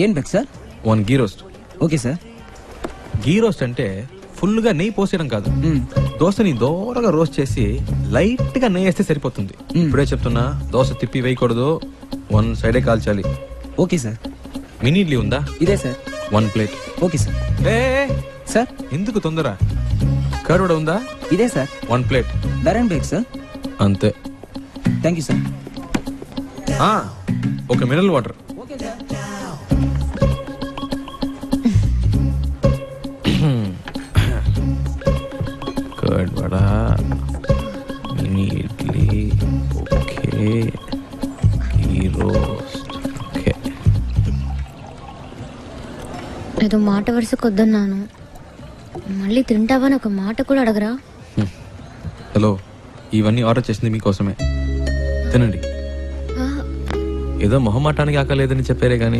ఏం బెక్ sir? 1 ghee roast. Okay sir. Ghee roast అంటే ఫుల్గా నెయ్యి పోసేయడం కాదు, దోశని దోరగా రోస్ట్ చేసి లైట్గా నెయ్యి వేస్తే సరిపోతుంది. ఇప్పుడే చెప్తున్నా, దోశ తిప్పి వేయకూడదు, 1 సైడే కాల్చాలి. Okay sir. మినీ ఇడ్లీ ఉందా? ఇదే సార్. 1 ప్లేట్. Okay sir. ఏ సార్ ఎందుకు తొందర? కర్డ్ కూడా ఉందా? ఇదే సార్. 1 ప్లేట్. ధరణ్ బేక్ సార్. అంతే. Thank you sir. ఒక mineral water. Okay sir. Curd vada, mini idli, okay, ghee roast, okay. ఏదో మాట వరుసకు వద్దన్నాను, మళ్ళీ తింటావని ఒక మాట కూడా అడగరా? హలో, ఇవన్నీ ఆర్డర్ చేసింది మీకోసమే, తినండి. ఏదో మొహమాటానికి ఆకలేదని చెప్పారే కానీ